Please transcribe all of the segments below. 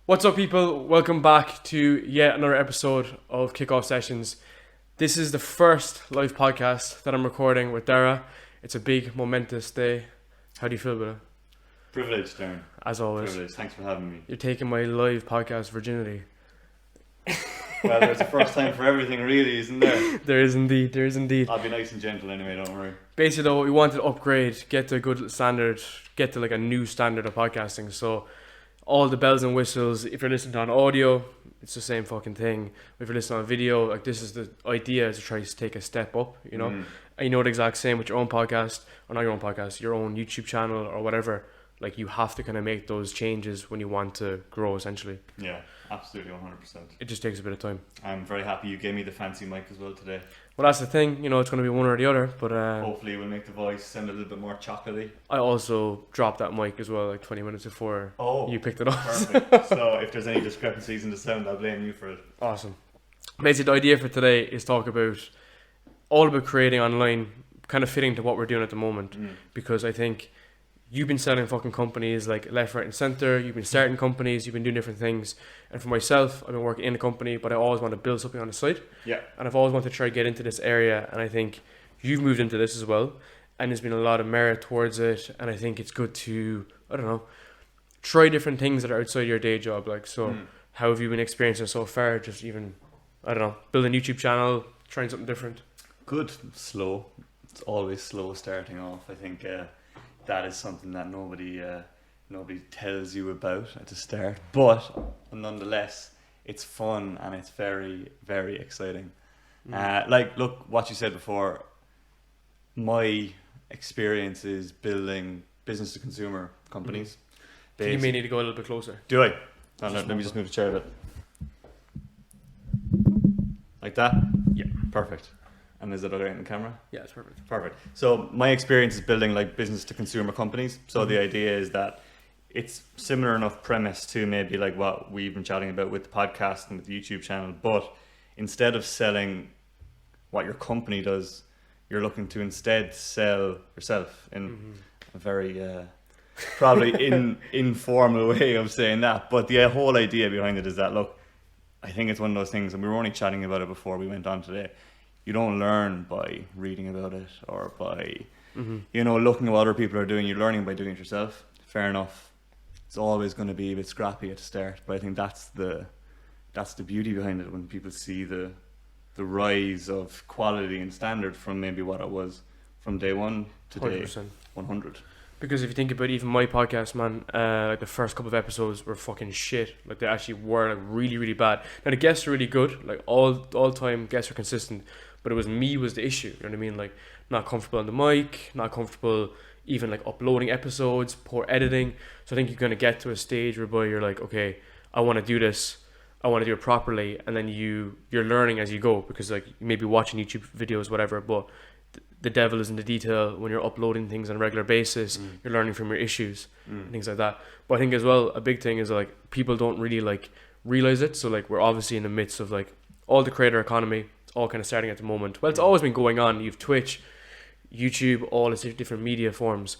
What's up, people? Welcome back to yet another episode of Kickoff Sessions. This is the first live podcast that I'm recording with Darragh. It's a big, momentous day. How do you feel about it? Privileged, Darren. As always. Privileged. Thanks for having me. You're taking my live podcast virginity. Well, there's a first time for everything, really, isn't there? There is indeed. I'll be nice and gentle anyway, don't worry. Basically, though, we wanted to upgrade, get to a good standard, get to like a new standard of podcasting. So all the bells and whistles, if you're listening on audio, it's the same fucking thing. If you're listening on video, like this is the idea, is to try to take a step up, you know? And you know the exact same with your own podcast, or not your own podcast, your own YouTube channel or whatever. Like you have to kind of make those changes when you want to grow, essentially. Yeah, absolutely, 100%. It just takes a bit of time. I'm very happy you gave me the fancy mic as well today. Well, that's the thing, you know, it's going to be one or the other, but Hopefully we'll make the voice sound a little bit more chocolatey. I also dropped that mic as well like 20 minutes before you picked it up. Perfect. So if there's any discrepancies in the sound, I'll blame you for it. Awesome. Basically, the idea for today is talk about all about creating online, kind of fitting to what we're doing at the moment, because I think you've been selling fucking companies like left, right and center. You've been starting companies. You've been doing different things. And for myself, I've been working in a company, but I always want to build something on the side. Yeah. And I've always wanted to try to get into this area. And I think you've moved into this as well. And there's been a lot of merit towards it. And I think it's good to, I don't know, try different things that are outside your day job. Like, so how have you been experiencing so far? Just even, I don't know, building a YouTube channel, trying something different. Good. Slow. It's always slow starting off. I think that is something that nobody tells you about at the start, but nonetheless it's fun and it's very, very exciting. Like, look, what you said before, my experience is building business to consumer companies. You may need to go a little bit closer. Do I? No, let me just move the chair a bit. Like that? Yeah. Perfect. And is it okay in the camera? Yeah, it's perfect. Perfect. So my experience is building like business to consumer companies. So the idea is that it's similar enough premise to maybe like what we've been chatting about with the podcast and with the YouTube channel. But instead of selling what your company does, you're looking to instead sell yourself in a very probably informal way of saying that. But the whole idea behind it is that, look, I think it's one of those things, and we were only chatting about it before we went on today. You don't learn by reading about it or by, looking at what other people are doing. You're learning by doing it yourself. Fair enough. It's always going to be a bit scrappy at the start, but I think that's the beauty behind it, when people see the rise of quality and standard from maybe what it was from day one to 100%. day 100. Because if you think about even my podcast, man, like the first couple of episodes were fucking shit. Like they actually were like really, really bad. Now the guests are really good. Like all time guests are consistent. But it was me was the issue, you know what I mean? Like, not comfortable on the mic, not comfortable even like uploading episodes, poor editing. So I think you're going to get to a stage whereby you're like, okay, I want to do this, I want to do it properly, and then you're learning as you go, because like you may be watching YouTube videos, whatever, but the devil is in the detail when you're uploading things on a regular basis. You're learning from your issues and things like that. But I think as well, a big thing is like people don't really like realize it. So like we're obviously in the midst of like all the creator economy. It's all kind of starting at the moment. Well, it's always been going on. You've Twitch, YouTube, all these different media forms,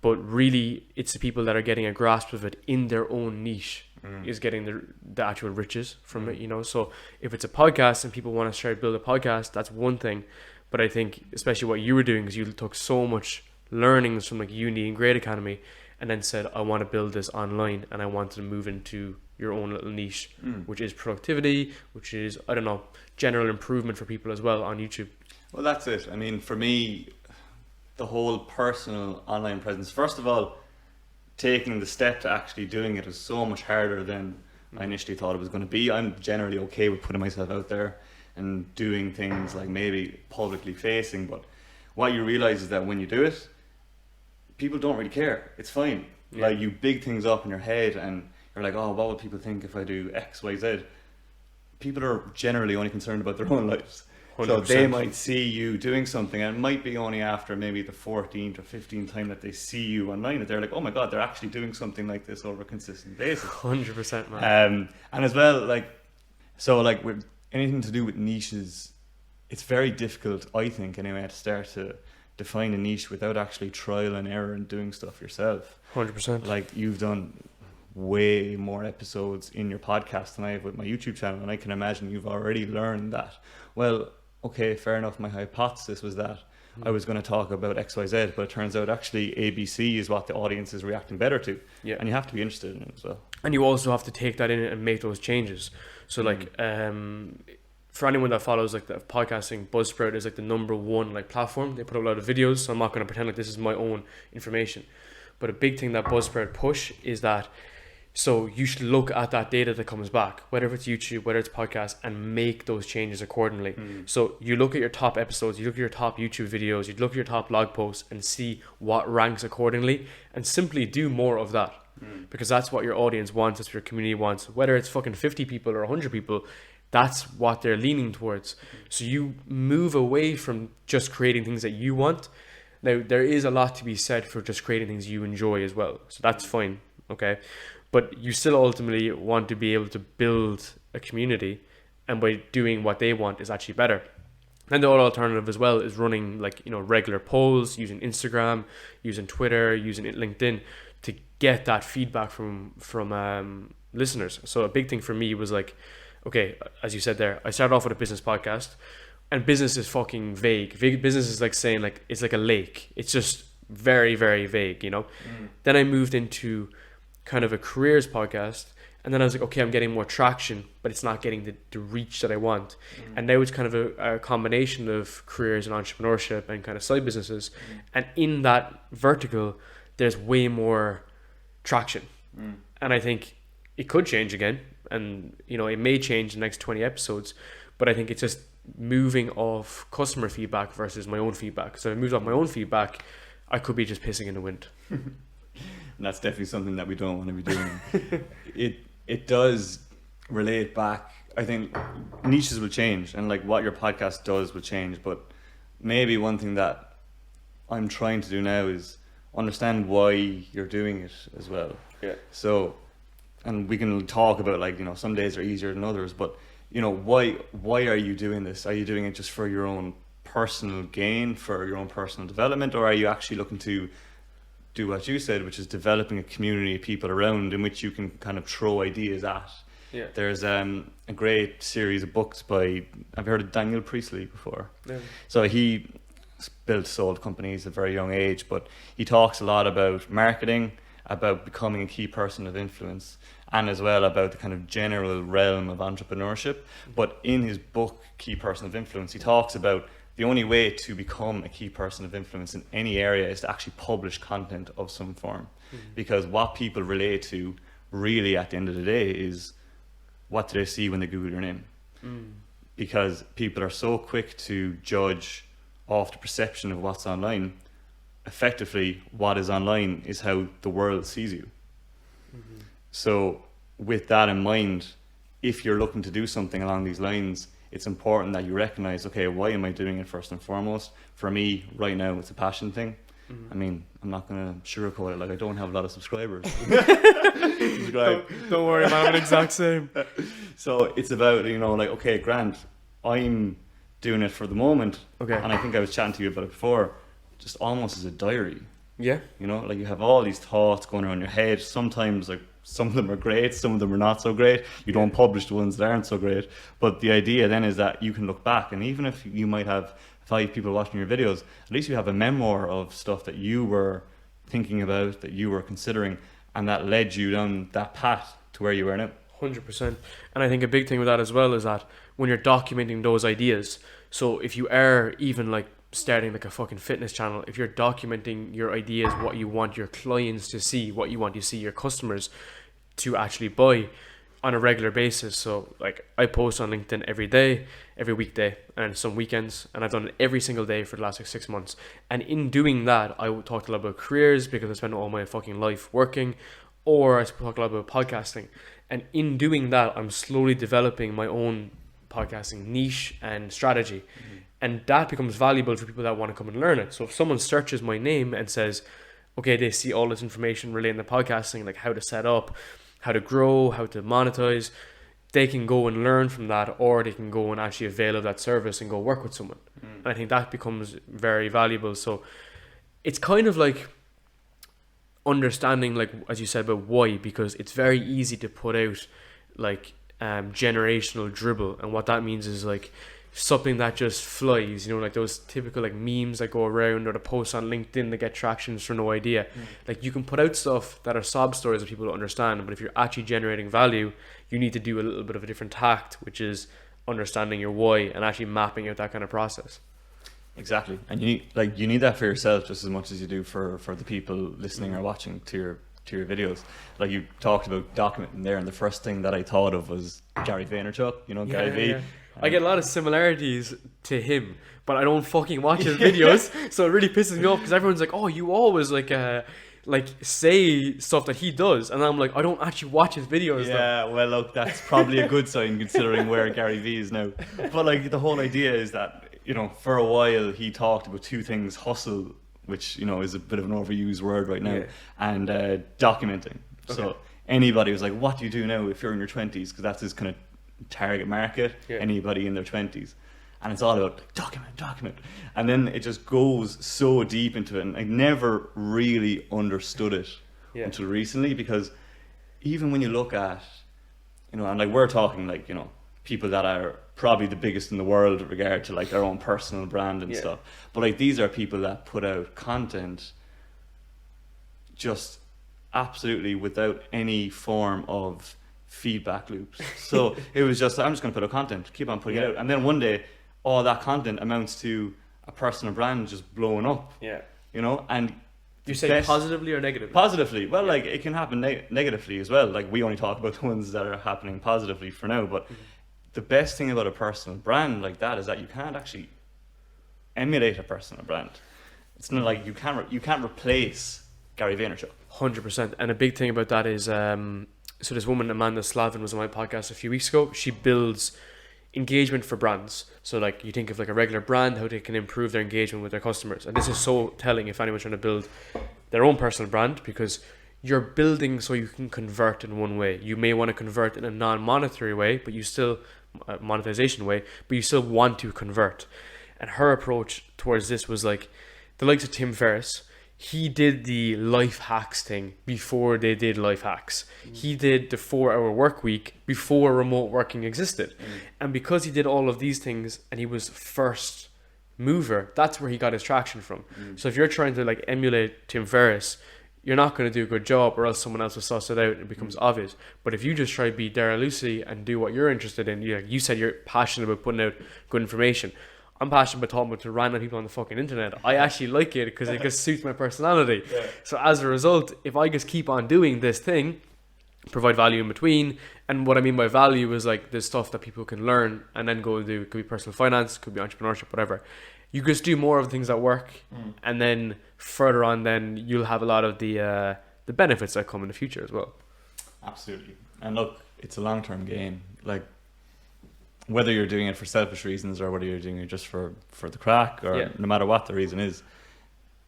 but really it's the people that are getting a grasp of it in their own niche is getting the actual riches from it, you know. So if it's a podcast and people want to try to build a podcast, that's one thing. But I think especially what you were doing is you took so much learnings from like Yooni and Great Academy and then said, I want to build this online and I want to move into your own little niche, which is productivity, which is, I don't know, general improvement for people as well on YouTube. Well, that's it. I mean, for me, the whole personal online presence, first of all, taking the step to actually doing it is so much harder than I initially thought it was going to be. I'm generally okay with putting myself out there and doing things like maybe publicly facing, but what you realize is that when you do it, people don't really care. It's fine. Like, you big things up in your head and you're like, oh, what would people think if I do X, Y, Z? People are generally only concerned about their own lives. 100%. So they might see you doing something, and it might be only after maybe the 14th or 15th time that they see you online that they're like, oh my God, they're actually doing something like this over a consistent basis. 100%, man. And as well, like, so like with anything to do with niches, it's very difficult, I think anyway, to start to define a niche without actually trial and error and doing stuff yourself. 100%. Like, you've done way more episodes in your podcast than I have with my YouTube channel, and I can imagine you've already learned that. Well, okay, fair enough. My hypothesis was that I was going to talk about XYZ, but it turns out actually ABC is what the audience is reacting better to. Yeah. And you have to be interested in it as well. And you also have to take that in and make those changes. So like, for anyone that follows like the podcasting, Buzzsprout is like the #1 like platform. They put up a lot of videos, so I'm not going to pretend like this is my own information. But a big thing that Buzzsprout push is that, so you should look at that data that comes back, whether it's YouTube, whether it's podcast, and make those changes accordingly. So you look at your top episodes, you look at your top YouTube videos, you look at your top blog posts and see what ranks accordingly, and simply do more of that. Because that's what your audience wants, that's what your community wants. Whether it's fucking 50 people or 100 people, that's what they're leaning towards. So you move away from just creating things that you want. Now, there is a lot to be said for just creating things you enjoy as well. So that's fine, okay? But you still ultimately want to be able to build a community, and by doing what they want is actually better. And the other alternative as well is running like, you know, regular polls, using Instagram, using Twitter, using LinkedIn to get that feedback from listeners. So a big thing for me was like, okay, as you said there, I started off with a business podcast, and business is fucking vague. Business is like saying like, it's like a lake. It's just very, very vague, you know? Then I moved into kind of a careers podcast, and then I was like, okay, I'm getting more traction, but it's not getting the reach that I want. And now it's kind of a combination of careers and entrepreneurship and kind of side businesses. And in that vertical, there's way more traction. And I think it could change again. And, you know, it may change in the next 20 episodes, but I think it's just moving off customer feedback versus my own feedback. So if I moved off my own feedback, I could be just pissing in the wind. And that's definitely something that we don't want to be doing. It does relate back. I think niches will change, and like what your podcast does will change. But maybe one thing that I'm trying to do now is understand why you're doing it as well. Yeah. So, and we can talk about like, you know, some days are easier than others, but you know, why are you doing this? Are you doing it just for your own personal gain, for your own personal development, or are you actually looking to do what you said, which is developing a community of people around in which you can kind of throw ideas at? Yeah. There's a great series of books by, have you heard of Daniel Priestley before? Yeah. So he sold companies at a very young age, but he talks a lot about marketing, about becoming a key person of influence, and as well about the kind of general realm of entrepreneurship. But in his book, Key Person of Influence, he talks about the only way to become a key person of influence in any area is to actually publish content of some form. Because what people relate to really at the end of the day is, what do they see when they Google your name? Because people are so quick to judge off the perception of what's online. Effectively, what is online is how the world sees you. So with that in mind, if you're looking to do something along these lines, it's important that you recognize, okay, why am I doing it first and foremost? For me, right now, it's a passion thing. I mean, I'm not going to sugarcoat it. Like, I don't have a lot of subscribers. Don't worry, man, I'm the exact same. So it's about, you know, like, okay, Grant, I'm doing it for the moment. Okay. And I think I was chatting to you about it before, just almost as a diary. Yeah. You know, like you have all these thoughts going around your head. Sometimes, like, some of them are great, some of them are not so great. You don't publish the ones that aren't so great. But the idea then is that you can look back, and even if you might have 5 people watching your videos, at least you have a memoir of stuff that you were thinking about, that you were considering, and that led you down that path to where you are now. 100%. And I think a big thing with that as well is that when you're documenting those ideas, so if you are even like starting like a fucking fitness channel, if you're documenting your ideas, what you want your clients to see, what you want to see your customers to actually buy on a regular basis. So like I post on LinkedIn every day, every weekday, and some weekends, and I've done it every single day for the last like 6 months. And in doing that, I talked a lot about careers because I spent all my fucking life working, or I talk a lot about podcasting. And in doing that, I'm slowly developing my own podcasting niche and strategy. And that becomes valuable for people that want to come and learn it. So if someone searches my name and says, okay, they see all this information relating to podcasting, like how to set up, how to grow, how to monetize, they can go and learn from that, or they can go and actually avail of that service and go work with someone. And I think that becomes very valuable. So it's kind of like, understanding, like as you said, about why, because it's very easy to put out like generational dribble, and what that means is like something that just flies, you know, like those typical like memes that go around, or the posts on LinkedIn that get tractions for no idea. Like you can put out stuff that are sob stories that people don't understand, but if you're actually generating value, you need to do a little bit of a different tact, which is understanding your why and actually mapping out that kind of process. Exactly, and you need that for yourself just as much as you do for the people listening or watching to your videos. Like you talked about documenting there, and the first thing that I thought of was Gary Vaynerchuk. You know, Gary V. Yeah. I get a lot of similarities to him, but I don't fucking watch his videos, so it really pisses me off because everyone's like, "Oh, you always like say stuff that he does," and I'm like, I don't actually watch his videos. Yeah, though. well, look, that's probably a good sign considering where Gary V is now. But like the whole idea is that, you know, for a while he talked about two things: hustle, which, you know, is a bit of an overused word right now, and documenting. Okay. So anybody was like, "What do you do now if you're in your 20s?" Because that's his kind of target market, anybody in their 20s. And it's all about like, document. And then it just goes so deep into it. And I never really understood it until recently, because even when you look at, you know, and like we're talking like, you know, people that are probably the biggest in the world with regard to like their own personal brand and stuff. But like these are people that put out content just absolutely without any form of feedback loops. So it was just, I'm just going to put out content, keep on putting it out. And then one day, all that content amounts to a personal brand just blowing up. Yeah. You know, and you say positively or negatively? Positively. Well, like it can happen negatively as well. Like we only talk about the ones that are happening positively for now. But the best thing about a personal brand like that is that you can't actually emulate a personal brand. It's not like you can't replace Gary Vaynerchuk. 100%. And a big thing about that is, so this woman, Amanda Slavin, was on my podcast a few weeks ago. She builds engagement for brands. So like you think of like a regular brand, how they can improve their engagement with their customers. And this is so telling if anyone's trying to build their own personal brand, because you're building so you can convert in one way. You may want to convert in a non-monetary way, but you still, monetization way, but you still want to convert. And her approach towards this was like the likes of Tim Ferriss. He did the life hacks thing before they did life hacks. He did the 4-hour work week before remote working existed. And because he did all of these things and he was first mover, that's where he got his traction from. So if you're trying to like emulate Tim Ferriss, you're not going to do a good job, or else someone else will suss it out and it becomes obvious. But if you just try to be Darragh Lucey and do what you're interested in, you said you're passionate about putting out good information. I'm passionate about talking to random people on the fucking internet. I actually like it because it just suits my personality. So as a result, if I just keep on doing this thing, provide value in between, and what I mean by value is like the stuff that people can learn and then go do. It could be personal finance, could be entrepreneurship, whatever. You just do more of the things that work, and then further on, then you'll have a lot of the benefits that come in the future as well. Absolutely. And look, it's a long-term game. Like, whether you're doing it for selfish reasons or whether you're doing it just for the crack, or no matter what the reason is,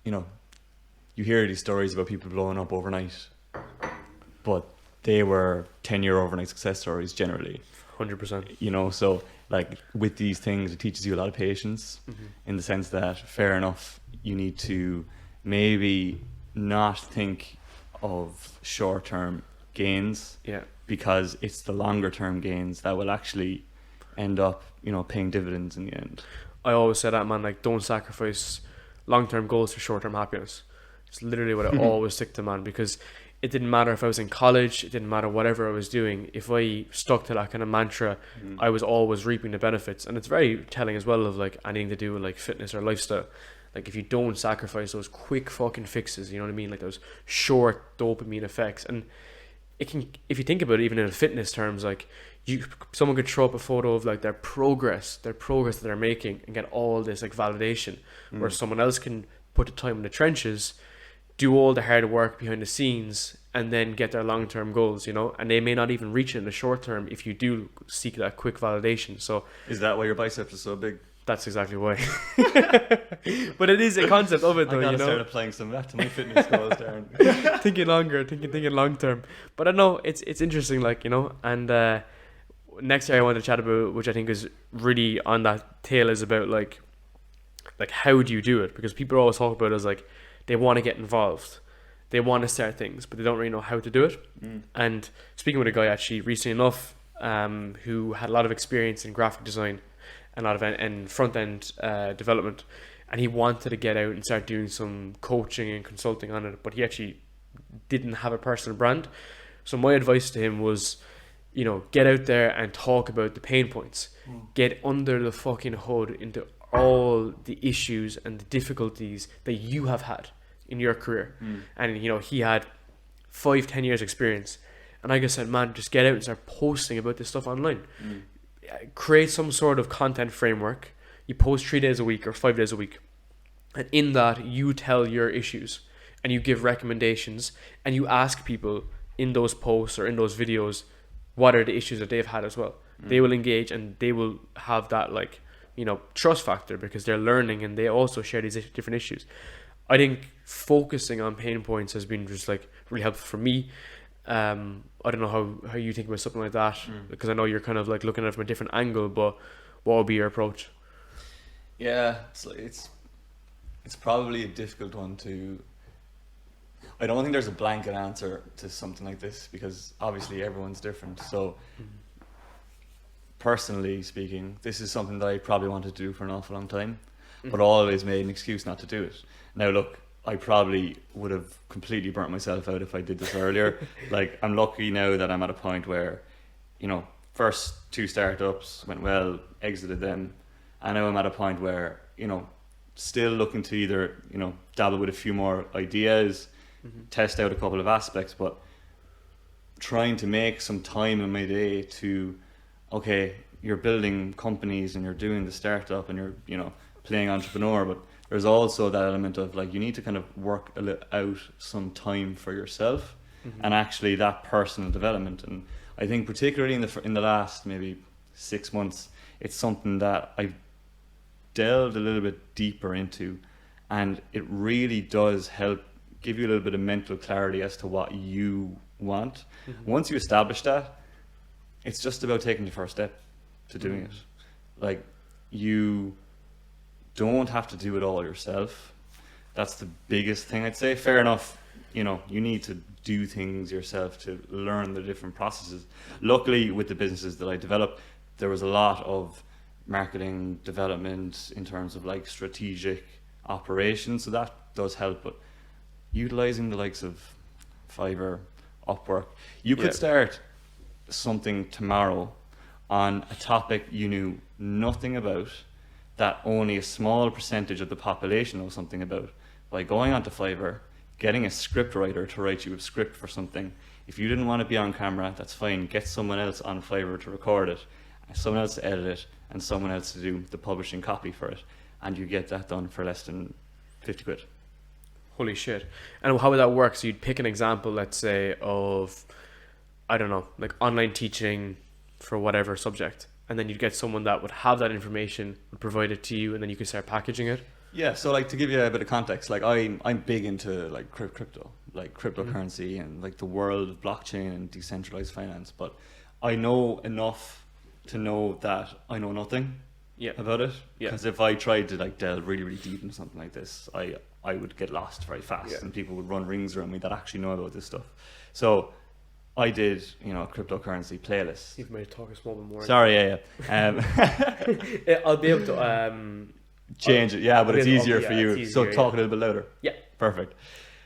you know, you hear these stories about people blowing up overnight, but they were 10-year overnight success stories generally. 100%. You know, so like with these things, it teaches you a lot of patience in the sense that, fair enough, you need to maybe not think of short-term gains, because it's the longer-term gains that will actually end up, you know, paying dividends in the end. I always say that, man, like don't sacrifice long-term goals for short-term happiness. It's literally what I always stick to, man, because it didn't matter if I was in college, it didn't matter whatever I was doing. If I stuck to that kind of mantra, I was always reaping the benefits. And it's very telling as well of like anything to do with like fitness or lifestyle. Like if you don't sacrifice those quick fucking fixes, you know what I mean? Like those short dopamine effects. And it can, if you think about it, even in fitness terms, like someone could throw up a photo of like their progress that they're making and get all this like validation, where someone else can put the time in the trenches, do all the hard work behind the scenes, and then get their long-term goals, you know, and they may not even reach it in the short term if you do seek that quick validation. So is that why your biceps are so big? That's exactly why. But it is a concept of it, though. I gotta start applying some of that to my fitness goals, Darren. Thinking long term. But I know it's interesting, like, you know. And next year I want to chat about, which I think is really on that tail, is about like how do you do it? Because people always talk about it as like they want to get involved. they want to start things, but they don't really know how to do it. And speaking with a guy actually recently enough, who had a lot of experience in graphic design and a lot of and front end development, and he wanted to get out and start doing some coaching and consulting on it, but he actually didn't have a personal brand. So my advice to him was, you know, get out there and talk about the pain points. Get under the fucking hood into all the issues and the difficulties that you have had in your career. And, you know, he had 5-10 years experience. And like I said, man, just get out and start posting about this stuff online. Create some sort of content framework. You post 3 days a week or 5 days a week. And in that, you tell your issues and you give recommendations and you ask people in those posts or in those videos what are the issues that they've had as well. They will engage and they will have that, like, you know, trust factor because they're learning and they also share these different issues. I think focusing on pain points has been just like really helpful for me. I don't know how you think about something like that, because I know you're kind of like looking at it from a different angle, but what would be your approach? Yeah, it's probably a difficult one to. I don't think there's a blanket answer to something like this because obviously everyone's different. So personally speaking, this is something that I probably wanted to do for an awful long time, but always made an excuse not to do it. Now look, I probably would have completely burnt myself out if I did this earlier. Like, I'm lucky now that I'm at a point where, you know, first 2 startups went well, exited them, and now I'm at a point where, you know, still looking to either, you know, dabble with a few more ideas, test out a couple of aspects, but trying to make some time in my day to, okay, you're building companies and you're doing the startup and you're, you know, playing entrepreneur, but there's also that element of like you need to kind of work out some time for yourself and actually that personal development. And I think particularly in the last maybe 6 months, it's something that I've delved a little bit deeper into, and it really does help give you a little bit of mental clarity as to what you want. Once you establish that, it's just about taking the first step to doing it. Like, you don't have to do it all yourself. That's the biggest thing I'd say. Fair enough, you know, you need to do things yourself to learn the different processes. Luckily, with the businesses that I developed, there was a lot of marketing development in terms of like strategic operations, so that does help. But utilizing the likes of Fiverr, Upwork, you could start something tomorrow on a topic you knew nothing about, that only a small percentage of the population knows something about, by going onto Fiverr, getting a script writer to write you a script for something. If you didn't want to be on camera, that's fine. Get someone else on Fiverr to record it, someone else to edit it, and someone else to do the publishing copy for it. And you get that done for less than 50 quid. Holy shit. And how would that work? So you'd pick an example, let's say, of, I don't know, like online teaching for whatever subject, and then you'd get someone that would have that information, would provide it to you, and then you could start packaging it. Yeah, so like to give you a bit of context, like I'm big into like crypto, like cryptocurrency and like the world of blockchain and decentralized finance, but I know enough to know that I know nothing about it. Because if I tried to like delve really, really deep into something like this, I would get lost very fast and people would run rings around me that actually know about this stuff. So I did, you know, a cryptocurrency playlist. You've made talk a small bit more. Sorry, I'll be able to change it, but it's easier for you. So talk a little bit louder. Yeah, perfect.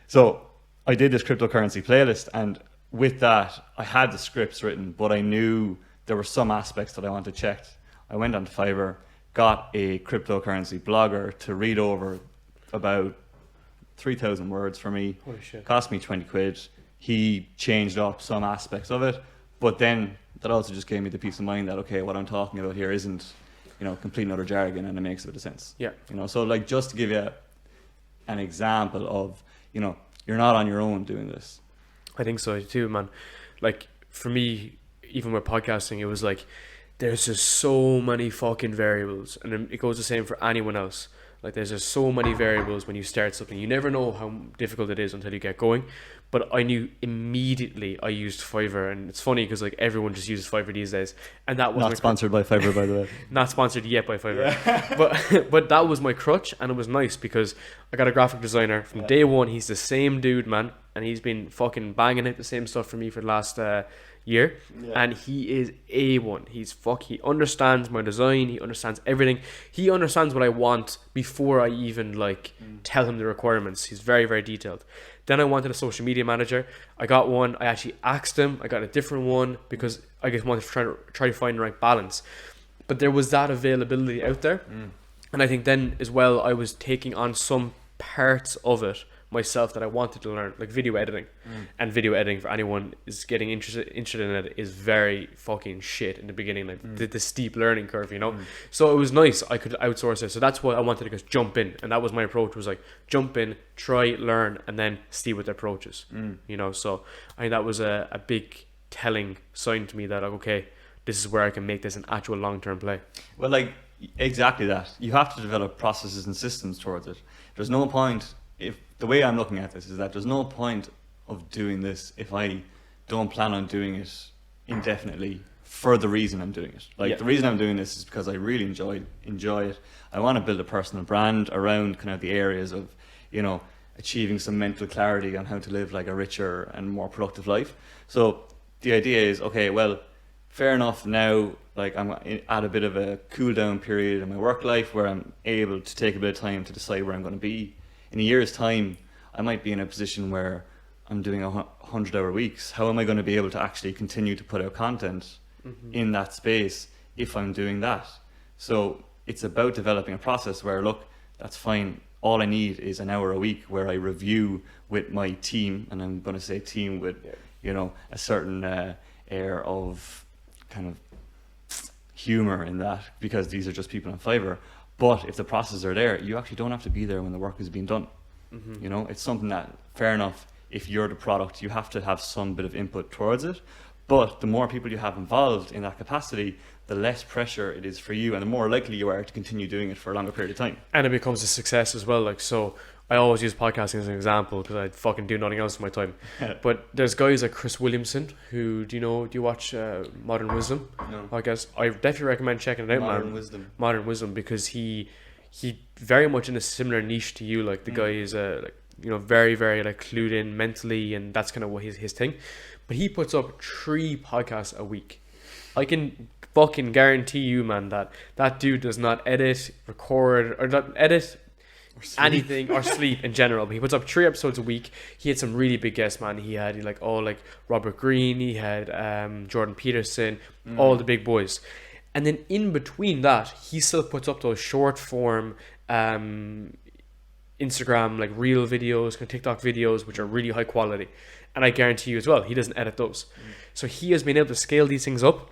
So I did this cryptocurrency playlist, and with that, I had the scripts written, but I knew there were some aspects that I wanted checked. I went on Fiverr, got a cryptocurrency blogger to read over about 3,000 words for me. Holy shit. Cost me 20 quid. He changed up some aspects of it, but then that also just gave me the peace of mind that, okay, what I'm talking about here isn't, you know, complete and utter jargon, and it makes a bit of sense. Yeah. You know, so like just to give you an example of, you know, you're not on your own doing this. I think so too, man. Like for me, even with podcasting, it was like, there's just so many fucking variables, and it goes the same for anyone else. Like there's just so many variables when you start something. You never know how difficult it is until you get going. But I knew immediately I used Fiverr, and it's funny because like everyone just uses Fiverr these days, and that was not sponsored by Fiverr, by the way. Not sponsored yet by Fiverr, but that was my crutch, and it was nice because I got a graphic designer from day one. He's the same dude, man. and he's been fucking banging out the same stuff for me for the last year. And he is A1. He understands my design, he understands everything, he understands what I want before I even like tell him the requirements. He's very, very detailed. Then I wanted a social media manager. I got one. I actually asked him. I got a different one because I just wanted to try to find the right balance. But there was that availability out there. And I think then as well, I was taking on some parts of it myself that I wanted to learn, like video editing. And video editing, for anyone is getting interested in it, is very fucking shit in the beginning, like the steep learning curve, you know. So it was nice I could outsource it. So that's why I wanted to just jump in, and that was my approach, was like jump in, try, learn, and then see what the approach is. You know, so I think that was a big telling sign to me that, like, okay, this is where I can make this an actual long-term play. Well, like, exactly that. You have to develop processes and systems towards it. There's no point, if the way I'm looking at this is that there's no point of doing this if I don't plan on doing it indefinitely for the reason I'm doing it. Like, the reason I'm doing this is because I really enjoy it. I want to build a personal brand around kind of the areas of, you know, achieving some mental clarity on how to live like a richer and more productive life. So the idea is, okay, well, fair enough, now like I'm at a bit of a cool down period in my work life where I'm able to take a bit of time to decide where I'm going to be. In a year's time, I might be in a position where I'm doing 100-hour weeks. How am I going to be able to actually continue to put out content in that space if I'm doing that? So it's about developing a process where, look, that's fine. All I need is an hour a week where I review with my team, and I'm going to say team with, you know, a certain air of kind of humor in that, because these are just people on Fiverr. But if the processes are there, you actually don't have to be there when the work is being done. You know, it's something that, fair enough, if you're the product, you have to have some bit of input towards it. But the more people you have involved in that capacity, the less pressure it is for you, and the more likely you are to continue doing it for a longer period of time. And it becomes a success as well. Like, so I always use podcasting as an example because I fucking do nothing else in my time. But there's guys like Chris Williamson who, do you watch Modern Wisdom? No. I guess I definitely recommend checking it out, Modern man. Wisdom. Modern Wisdom, because he very much in a similar niche to you. Like, the guy is like, you know, very, very like clued in mentally, and that's kind of what his thing. But he puts up 3 podcasts a week. I can fucking guarantee you, man, that dude does not edit, record, or not edit anything or sleep in general. But he puts up 3 episodes a week. He had some really big guests, man. He had like Robert Greene, he had Jordan Peterson, all the big boys. And then in between that, he still puts up those short form Instagram like reel videos, kind of TikTok videos, which are really high quality. And I guarantee you as well, he doesn't edit those. So he has been able to scale these things up.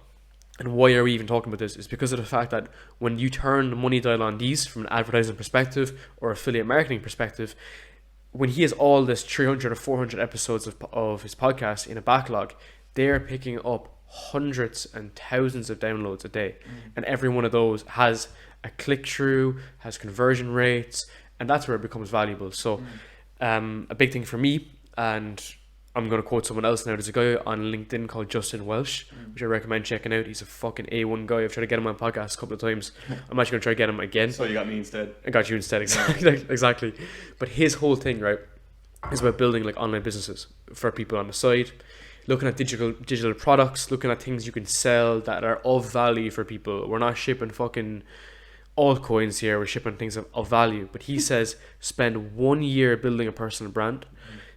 And why are we even talking about this? Is because of the fact that when you turn the money dial on these from an advertising perspective or affiliate marketing perspective, when he has all this 300 or 400 episodes of his podcast in a backlog, they're picking up hundreds and thousands of downloads a day. And every one of those has a click-through, has conversion rates, and that's where it becomes valuable. So a big thing for me, and I'm going to quote someone else now. There's a guy on LinkedIn called Justin Welsh, which I recommend checking out. He's a fucking A1 guy. I've tried to get him on podcast a couple of times. I'm actually going to try to get him again. So you got me instead. I got you instead, exactly. But his whole thing, right, is about building like online businesses for people on the side, looking at digital products, looking at things you can sell that are of value for people. We're not shipping fucking altcoins here. We're shipping things of value. But he says spend 1 year building a personal brand.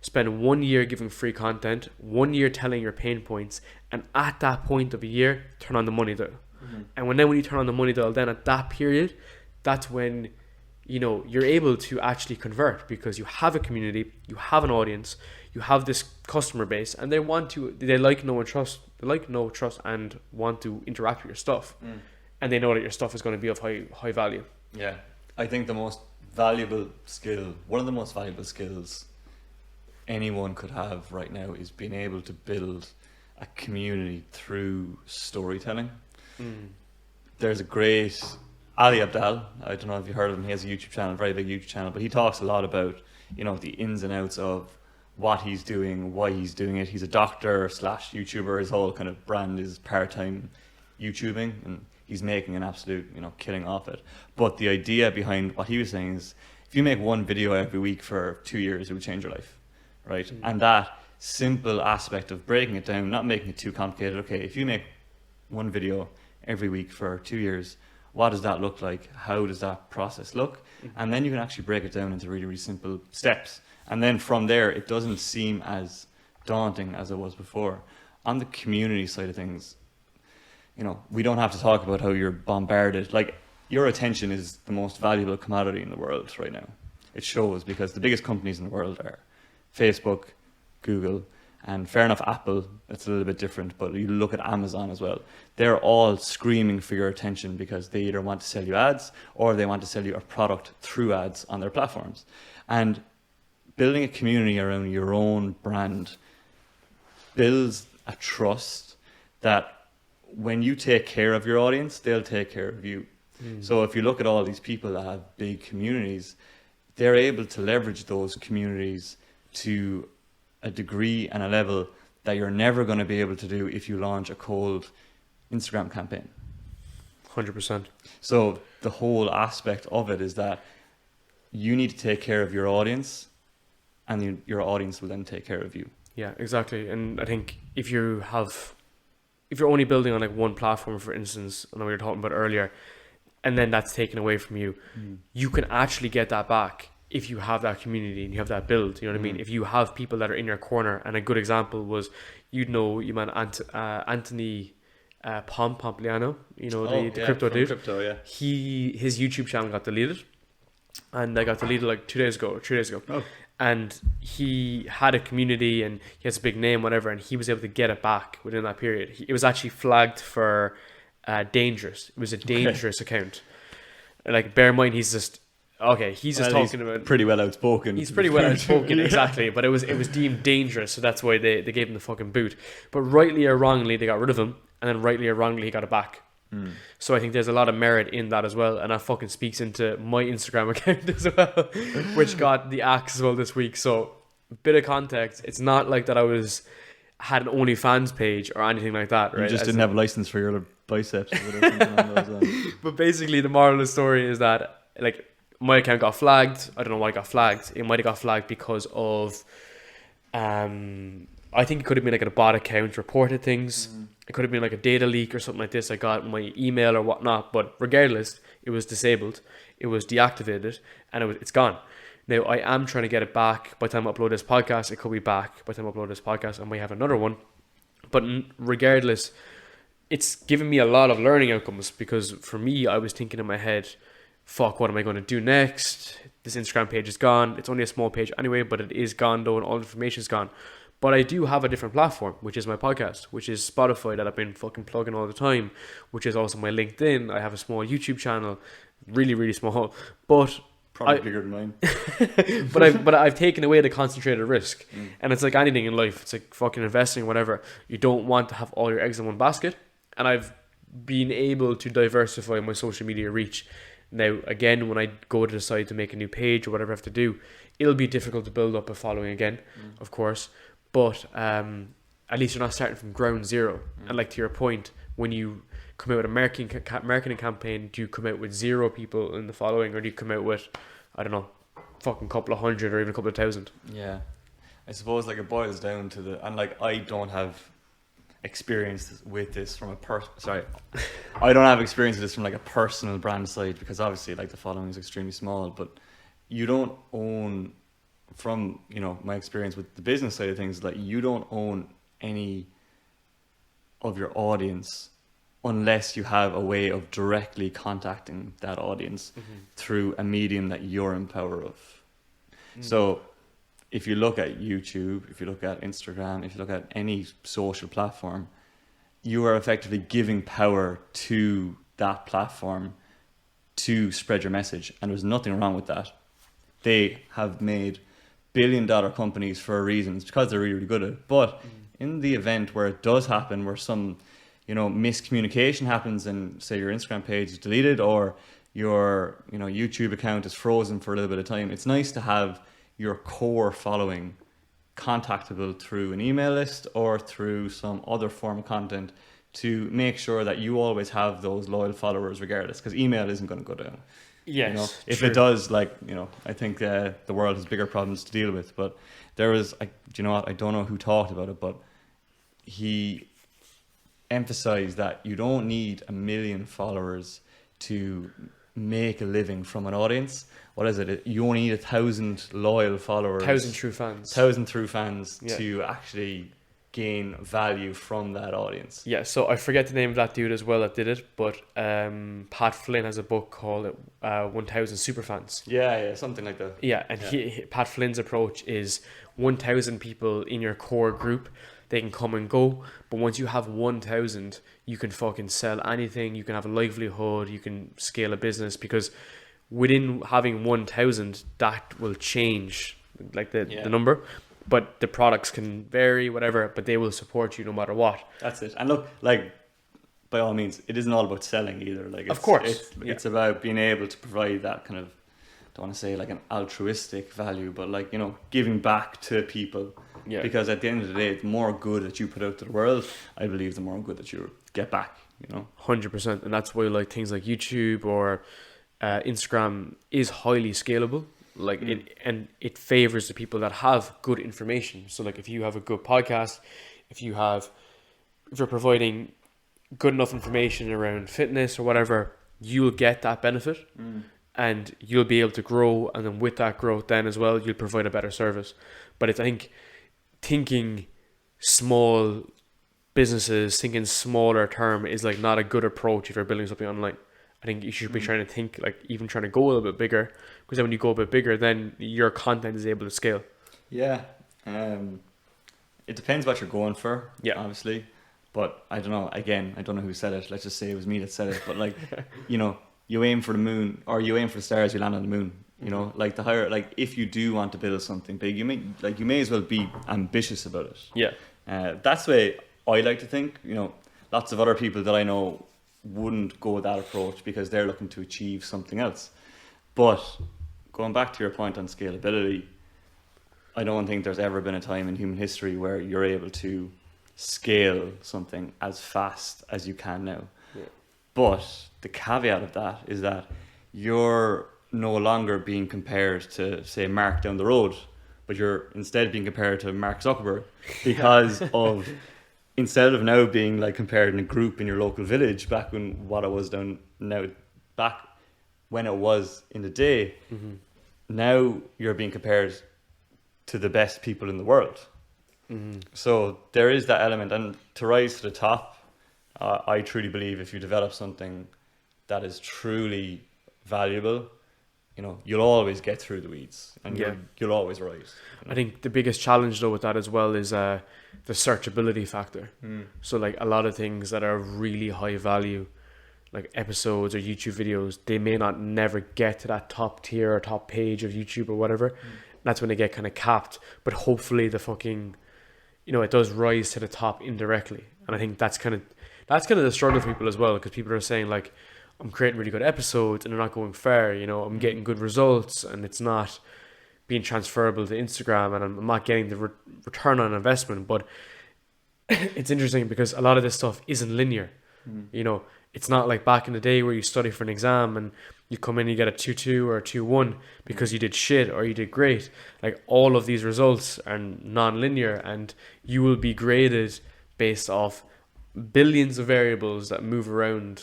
Spend 1 year giving free content, 1 year telling your pain points, and at that point of a year, turn on the money dial. And when you turn on the money dial, then at that period, that's when, you know, you're able to actually convert, because you have a community, you have an audience, you have this customer base, and they like, know, and trust. They like, know, trust, and want to interact with your stuff, and they know that your stuff is going to be of high value. Yeah, I think one of the most valuable skills anyone could have right now is being able to build a community through storytelling. There's a great Ali Abdal, I don't know if you've heard of him. He has a YouTube channel, very big YouTube channel, but he talks a lot about, you know, the ins and outs of what he's doing, why he's doing it. He's a doctor / YouTuber. His whole kind of brand is part-time YouTubing, and he's making an absolute, you know, killing off it. But the idea behind what he was saying is, if you make one video every week for 2 years, it would change your life. right? And that simple aspect of breaking it down, not making it too complicated. Okay, if you make one video every week for 2 years, what does that look like? How does that process look? And then you can actually break it down into really, really simple steps. And then from there, it doesn't seem as daunting as it was before. On the community side of things, you know, we don't have to talk about how you're bombarded. Like, your attention is the most valuable commodity in the world right now. It shows, because the biggest companies in the world are Facebook, Google, and fair enough, Apple, it's a little bit different, but you look at Amazon as well. They're all screaming for your attention because they either want to sell you ads or they want to sell you a product through ads on their platforms. And building a community around your own brand builds a trust that when you take care of your audience, they'll take care of you. So if you look at all these people that have big communities, they're able to leverage those communities to a degree and a level that you're never going to be able to do if you launch a cold Instagram campaign. 100%. So the whole aspect of it is that you need to take care of your audience, and your audience will then take care of you. Yeah, exactly. And I think if you're only building on like one platform, for instance, I know we were talking about earlier, and then that's taken away from you, you can actually get that back if you have that community and you have that build. You know what I mean? If you have people that are in your corner, and a good example was, Anthony Pompliano, the crypto dude. Crypto, yeah. His YouTube channel got deleted, and I got deleted like 2 days ago or 3 days ago. Oh. And he had a community and he has a big name, whatever, and he was able to get it back within that period. It was actually flagged for dangerous. It was a dangerous account. Like, bear in mind, he's just talking about pretty well outspoken. He's pretty well outspoken, exactly. But it was deemed dangerous, so that's why they gave him the fucking boot. But rightly or wrongly, they got rid of him, and then rightly or wrongly, he got it back. So I think there's a lot of merit in that as well, and that fucking speaks into my Instagram account as well, which got the axe as well this week. So, bit of context, it's not like that I had an OnlyFans page or anything like that, right? You just didn't have a license for your biceps or whatever. But basically, the moral of the story is that, like, my account got flagged. I don't know why it got flagged. It might have got flagged because of I think it could have been like a bot account reported things. It could have been like a data leak or something like this. I got my email or whatnot, but regardless, it was disabled, it was deactivated, and it's gone. Now, I am trying to get it back. By the time I upload this podcast, it could be back. By the time I upload this podcast, I might have another one. But regardless, it's given me a lot of learning outcomes, because for me, I was thinking in my head, fuck, what am I going to do next? This Instagram page is gone. It's only a small page anyway, but it is gone though, and all the information is gone. But I do have a different platform, which is my podcast, which is Spotify, that I've been fucking plugging all the time, which is also my LinkedIn. I have a small YouTube channel, really, really small, but probably bigger than mine. but I've taken away the concentrated risk, and it's like anything in life. It's like fucking investing, whatever. You don't want to have all your eggs in one basket, and I've been able to diversify my social media reach. Now, again, when I go to decide to make a new page or whatever I have to do, it'll be difficult to build up a following again, of course. But at least you're not starting from ground zero. And like, to your point, when you come out with a marketing campaign, do you come out with 0 people in the following, or do you come out with, I don't know, fucking couple of hundred or even a couple of thousand? Yeah, I suppose like it boils down to and like I don't have experience with this from I don't have experience with this from like a personal brand side, because obviously like the following is extremely small, but you don't own, from my experience with the business side of things, like you don't own any of your audience unless you have a way of directly contacting that audience through a medium that you're in power of. So if you look at YouTube, if you look at Instagram, if you look at any social platform, you are effectively giving power to that platform to spread your message, and there's nothing wrong with that. They have made billion-dollar companies for a reason. It's because they're really, really good at it. But in the event where it does happen, where some miscommunication happens, and say your Instagram page is deleted, or your YouTube account is frozen for a little bit of time, it's nice to have your core following contactable through an email list or through some other form of content, to make sure that you always have those loyal followers regardless, because email isn't going to go down. Yes, You know, if true. it does, like, you know, I think the world has bigger problems to deal with. But there was, do you know what? I don't know who talked about it, but he emphasized that you don't need 1 million followers to make a living from an audience. What is it? You only need 1,000 loyal followers, 1,000 true fans. 1,000 true fans Yeah. to actually gain value from that audience. Yeah, so I forget the name of that dude as well that did it, but Pat Flynn has a book called 1,000 Superfans. Yeah, something like that. Yeah, and Pat Flynn's approach is 1,000 people in your core group. They can come and go, but once you have 1,000, you can fucking sell anything. You can have a livelihood. You can scale a business, because within having 1,000, that will change, like the number. But the products can vary, whatever, but they will support you no matter what. That's it. And look, like, by all means, it isn't all about selling either. Like, Of course. It's about being able to provide that kind of, I don't want to say like an altruistic value, but like, you know, giving back to people. Yeah. Because at the end of the day, the more good that you put out to the world, I believe the more good that you get back, you know. 100%. And that's why like things like YouTube or Instagram is highly scalable. Like it favors the people that have good information. So like if you have a good podcast, if you're providing good enough information around fitness or whatever, you'll get that benefit and you'll be able to grow, and then with that growth then as well, you'll provide a better service. But it's, I think, thinking small businesses, thinking smaller term is like not a good approach if you're building something online. I think you should be trying to think, like, even trying to go a little bit bigger, because then when you go a bit bigger, then your content is able to scale. Yeah. It depends what you're going for, Yeah. obviously. But I don't know, again, I don't know who said it. Let's just say it was me that said it. But like, you know, you aim for the moon, or you aim for the stars, you land on the moon. You know, like the higher, like if you do want to build something big, you may as well be ambitious about it. Yeah. That's the way I like to think. You know, lots of other people that I know wouldn't go with that approach because they're looking to achieve something else. But going back to your point on scalability, I don't think there's ever been a time in human history where you're able to scale something as fast as you can now. Yeah. But the caveat of that is that you're no longer being compared to, say, Mark down the road, but you're instead being compared to Mark Zuckerberg, because of, instead of now being like compared in a group in your local village back when what it was down now, back when it was in the day, now you're being compared to the best people in the world. So there is that element, and to rise to the top, I truly believe if you develop something that is truly valuable, you know, you'll always get through the weeds, and you'll always rise. You know? I think the biggest challenge though with that as well is the searchability factor. So like a lot of things that are really high value, like episodes or YouTube videos, they may not never get to that top tier or top page of YouTube or whatever. That's when they get kind of capped, but hopefully the fucking, you know, it does rise to the top indirectly. And I think that's kind of the struggle for people as well, because people are saying like, I'm creating really good episodes and they're not going far, you know, I'm getting good results and it's not being transferable to Instagram, and I'm not getting the return on investment. But it's interesting because a lot of this stuff isn't linear. You know, it's not like back in the day where you study for an exam and you come in and you get a 2.2 or a 2.1 because you did shit or you did great. Like all of these results are non-linear, and you will be graded based off billions of variables that move around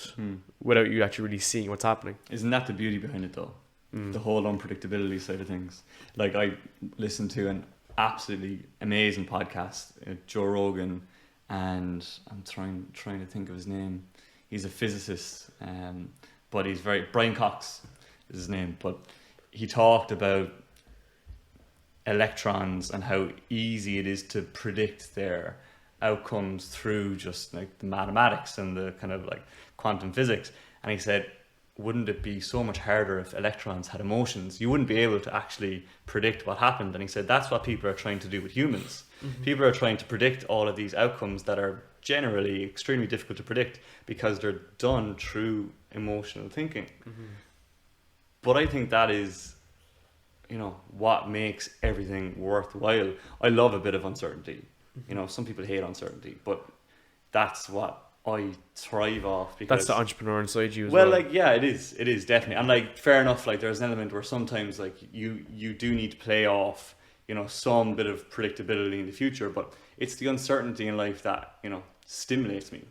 without you actually really seeing what's happening. Isn't that the beauty behind it though? The whole unpredictability side of things. Like I listened to an absolutely amazing podcast, Joe Rogan, and I'm trying to think of his name. He's a physicist, but he's Brian Cox is his name, but he talked about electrons and how easy it is to predict their outcomes through just like the mathematics and the kind of like quantum physics. And he said, wouldn't it be so much harder if electrons had emotions? You wouldn't be able to actually predict what happened. And he said that's what people are trying to do with humans. People are trying to predict all of these outcomes that are generally extremely difficult to predict because they're done through emotional thinking. But I think that is, you know, what makes everything worthwhile. I love a bit of uncertainty. You know, some people hate uncertainty, but that's what I thrive off, That's because the entrepreneur inside you as well, well. like, yeah, it is definitely, and like, fair enough, like, there's an element where sometimes, like, you do need to play off, you know, some bit of predictability in the future, but it's the uncertainty in life that, you know, stimulates me,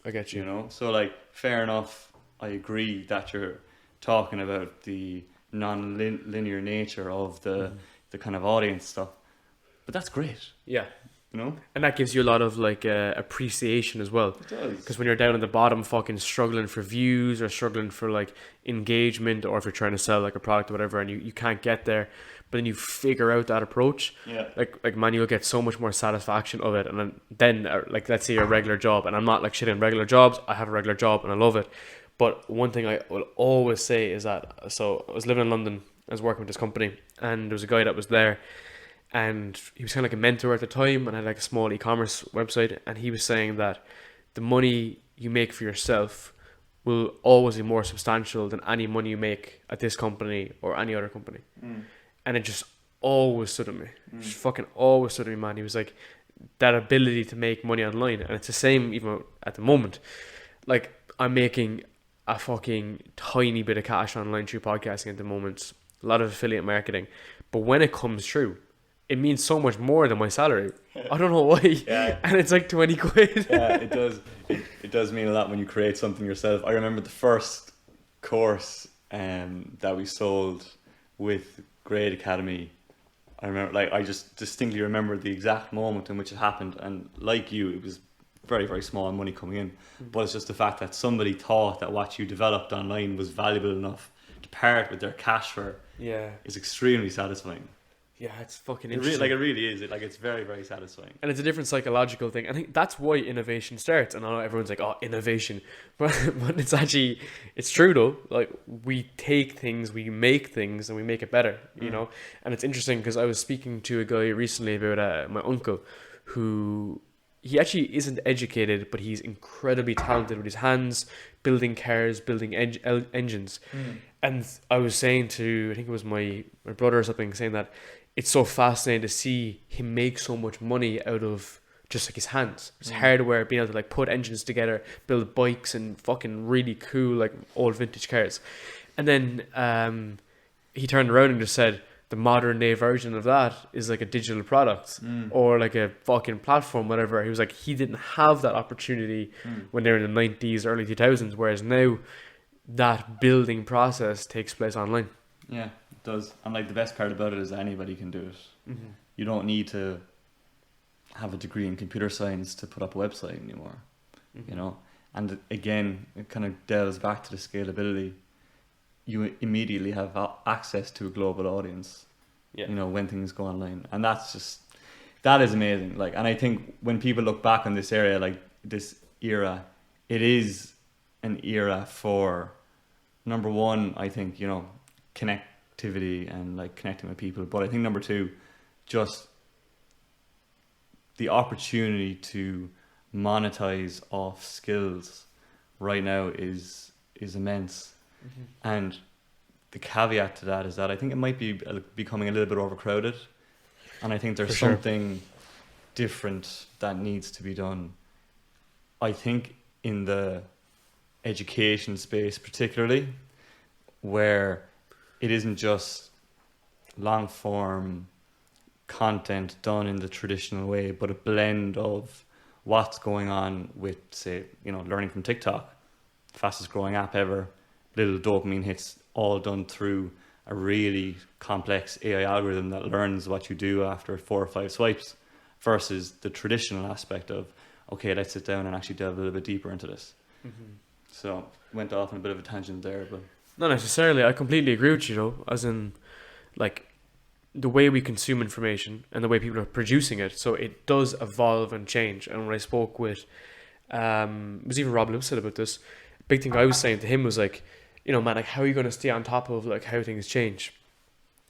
I get you you. know. So, like, fair enough, I agree that you're talking about the non-linear nature of the kind of audience stuff, but that's great, Yeah. you know. And that gives you a lot of like appreciation as well. It does. Because when you're down at the bottom, fucking struggling for views or struggling for like engagement, or if you're trying to sell like a product or whatever, and you can't get there, but then you figure out that approach, Yeah. like man, you'll get so much more satisfaction of it. And then like, let's say your regular job, and I'm not like shitting regular jobs. I have a regular job and I love it. But one thing I will always say is that, so I was living in London, I was working with this company, and there was a guy that was there, and he was kind of like a mentor at the time, and had like a small e-commerce website, and he was saying that the money you make for yourself will always be more substantial than any money you make at this company or any other company. And it just always stood with me. Just fucking always stood with me, man. He was like, that ability to make money online, and it's the same even at the moment. Like, I'm making a fucking tiny bit of cash online through podcasting at the moment, a lot of affiliate marketing, but when it comes true, it means so much more than my salary. I don't know why. Yeah. And it's like 20 quid. Yeah, it does. It does mean a lot when you create something yourself. I remember the first course that we sold with Grade Academy. I remember, like, I just distinctly remember the exact moment in which it happened. And like you, it was very, very small money coming in. But it's just the fact that somebody thought that what you developed online was valuable enough to part with their cash for. Yeah. Is extremely sasatisfying. Yeah, it's fucking It interesting. really is. It's very, very satisfying. And it's a different psychological thing. I think that's why innovation starts. And I know everyone's like, oh, innovation. But it's actually, it's true though. Like, we take things, we make things, and we make it better, you know? And it's interesting because I was speaking to a guy recently about my uncle, who, he actually isn't educated, but he's incredibly talented with his hands, building cars, building engines. And I was saying to, I think it was my brother or something, saying that it's so fascinating to see him make so much money out of just like his hands, his hardware, being able to like put engines together, build bikes and fucking really cool like old vintage cars. And then he turned around and just said the modern day version of that is like a digital product or like a fucking platform, whatever. He was like, he didn't have that opportunity when they were in the 90s, early 2000s, whereas now that building process takes place online. Yeah, it does. And like, the best part about it is anybody can do it. You don't need to have a degree in computer science to put up a website anymore, you know. And again, it kind of delves back to the scalability. You immediately have access to a global audience, you know, when things go online, and that is amazing. Like, and I think when people look back on this area, like this era, it is an era for, number one, I think, you know, connectivity and like connecting with people, but I think number two, just the opportunity to monetize off skills right now is immense. And the caveat to that is that I think it might be becoming a little bit overcrowded, and I think there's something different that needs to be done. I think in the education space particularly, where it isn't just long form content done in the traditional way, but a blend of what's going on with, say, you know, learning from TikTok, fastest growing app ever, little dopamine hits, all done through a really complex AI algorithm that learns what you do after 4 or 5 swipes, versus the traditional aspect of, okay, let's sit down and actually delve a little bit deeper into this. So went off on a bit of a tangent there, but not necessarily. I completely agree with you though, as in like the way we consume information and the way people are producing it, so it does evolve and change. And when I spoke with it was even Rob Lucey about this, big thing I was saying to him was like, you know, man, like, how are you going to stay on top of like how things change?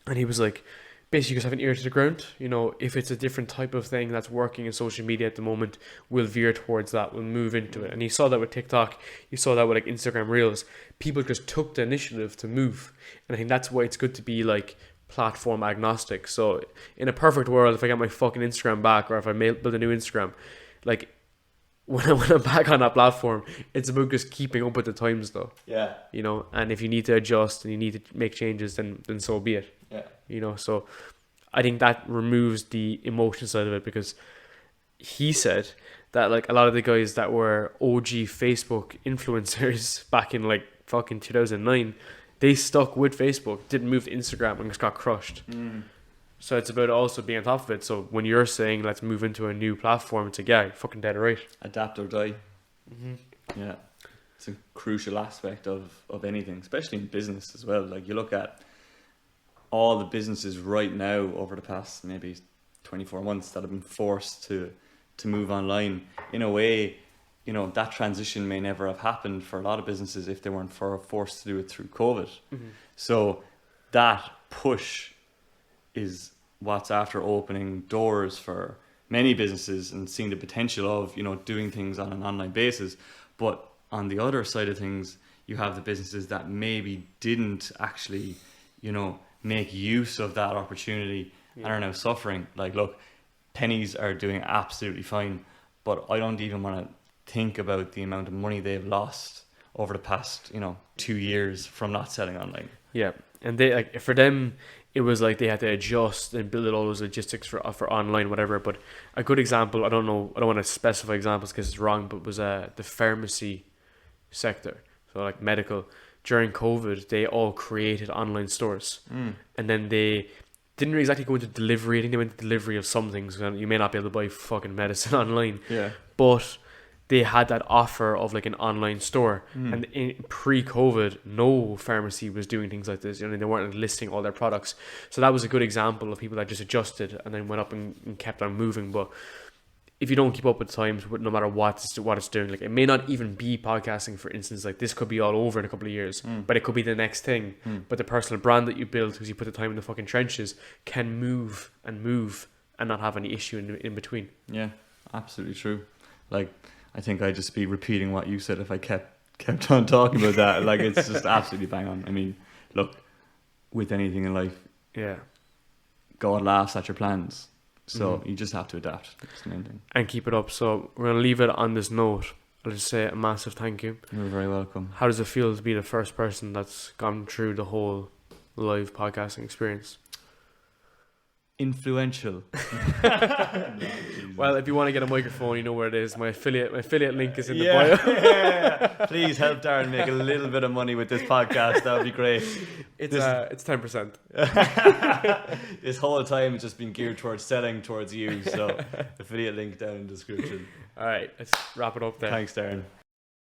And he was like, basically just have an ear to the ground. You know, if it's a different type of thing that's working in social media at the moment, we'll veer towards that, we'll move into it. And he saw that with TikTok, you saw that with like Instagram Reels. People just took the initiative to move, and I think that's why it's good to be like platform agnostic. So in a perfect world, if I get my fucking Instagram back, or if I build a new Instagram, like, when I'm back on that platform, it's about just keeping up with the times, though. Yeah. You know, and if you need to adjust and you need to make changes, then so be it. Yeah. You know, so I think that removes the emotion side of it, because he said that like a lot of the guys that were OG Facebook influencers back in like fucking 2009, they stuck with Facebook, didn't move to Instagram, and just got crushed. So it's about also being on top of it. So when you're saying let's move into a new platform, it's like, yeah, you're fucking dead right. Adapt or die. Yeah, it's a crucial aspect of anything, especially in business as well. Like you look at all the businesses right now over the past maybe 24 months that have been forced to move online. In a way, you know, that transition may never have happened for a lot of businesses if they weren't forced to do it through COVID. So that push is what's after opening doors for many businesses and seeing the potential of, you know, doing things on an online basis. But on the other side of things, you have the businesses that maybe didn't actually, you know, make use of that opportunity and are now suffering. Like, look, pennies are doing absolutely fine, but I don't even want to think about the amount of money they've lost over the past, you know, 2 years from not selling online. Yeah, and they like, for them, it was like they had to adjust and build all those logistics for online, whatever. But a good example, I don't want to specify examples because it's wrong, but was the pharmacy sector. So like medical, during COVID, they all created online stores, and then they didn't really exactly go into delivery. I think they went to delivery of some things. You may not be able to buy fucking medicine online, but they had that offer of like an online store. And in pre-COVID, no pharmacy was doing things like this. You know, they weren't listing all their products. So that was a good example of people that just adjusted and then went up and kept on moving. But if you don't keep up with times, no matter what it's doing, like it may not even be podcasting, for instance. Like this could be all over in a couple of years, but it could be the next thing. But the personal brand that you build, because you put the time in the fucking trenches, can move and not have any issue in between. Yeah, absolutely true. Like, I think I'd just be repeating what you said if I kept on talking about that. Like, it's just absolutely bang on. I mean, look, with anything in life, God laughs at your plans. So you just have to adapt. That's the main thing. And keep it up. So we're going to leave it on this note. I'll just say a massive thank you. You're very welcome. How does it feel to be the first person that's gone through the whole live podcasting experience? Influential. Well, if you want to get a microphone, you know where it is. My affiliate link is in the bio. Please help Darren make a little bit of money with this podcast. That would be great. It's 10%. This whole time it's just been geared towards selling towards you. So affiliate link down in the description. All right, let's wrap it up there. Thanks, Darren.